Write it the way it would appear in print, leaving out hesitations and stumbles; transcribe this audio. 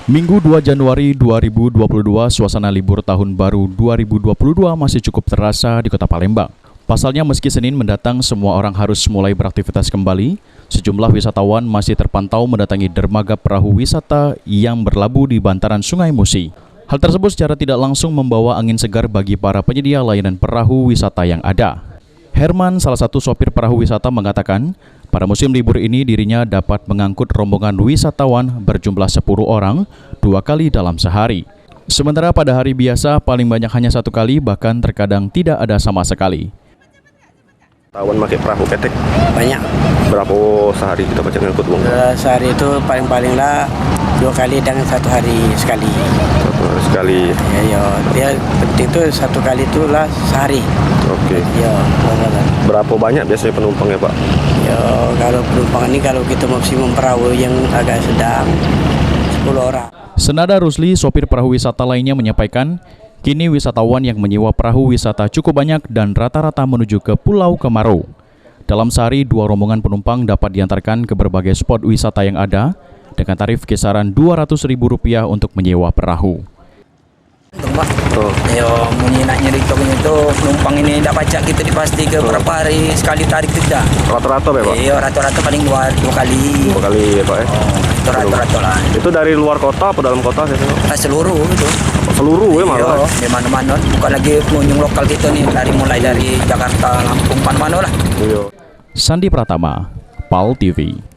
Minggu 2 Januari 2022, suasana libur tahun baru 2022 masih cukup terasa di Kota Palembang. Pasalnya meski Senin mendatang semua orang harus mulai beraktivitas kembali, sejumlah wisatawan masih terpantau mendatangi dermaga perahu wisata yang berlabuh di bantaran Sungai Musi. Hal tersebut secara tidak langsung membawa angin segar bagi para penyedia layanan perahu wisata yang ada. Herman, salah satu sopir perahu wisata, mengatakan pada musim libur ini dirinya dapat mengangkut rombongan wisatawan berjumlah 10 orang 2 kali dalam sehari. Sementara pada hari biasa paling banyak hanya 1 kali, bahkan terkadang tidak ada sama sekali. Tawan pakai perahu ketek Banyak. berapa sehari kita baca ngangkut bang? Sehari itu paling-paling lah 2 kali dan 1 hari sekali. 1 hari sekali. Ya, dia penting tuh 1 kali itu lah sehari. Oke. Ya, Berapa banyak biasanya penumpangnya Pak? ya kalau penumpang ini kalau kita maksimum perahu yang agak sedang 10 orang. Senada Rusli, sopir perahu wisata lainnya, menyampaikan kini wisatawan yang menyewa perahu wisata cukup banyak dan rata-rata menuju ke Pulau Kemarau. Dalam sehari 2 rombongan penumpang dapat diantarkan ke berbagai spot wisata yang ada dengan tarif kisaran Rp200.000 untuk menyewa perahu. Yo, mungkin nak nyari itu penumpang ini dah baca kita dipasti ke berapa hari sekali tarik tidak. Rata-rata ya Pak? Iya, rata-rata paling 2 kali. 2 kali ya Pak ya? Itu rata-rata lah. Itu dari luar kota atau dalam kota sih? Seluruh itu. Seluruh ya malah? Iya, di mana-mana. Bukan lagi pengunjung lokal kita nih, mulai dari Jakarta, Lampung, mana-mana lah. Iya. Sandi Pratama, PAL TV.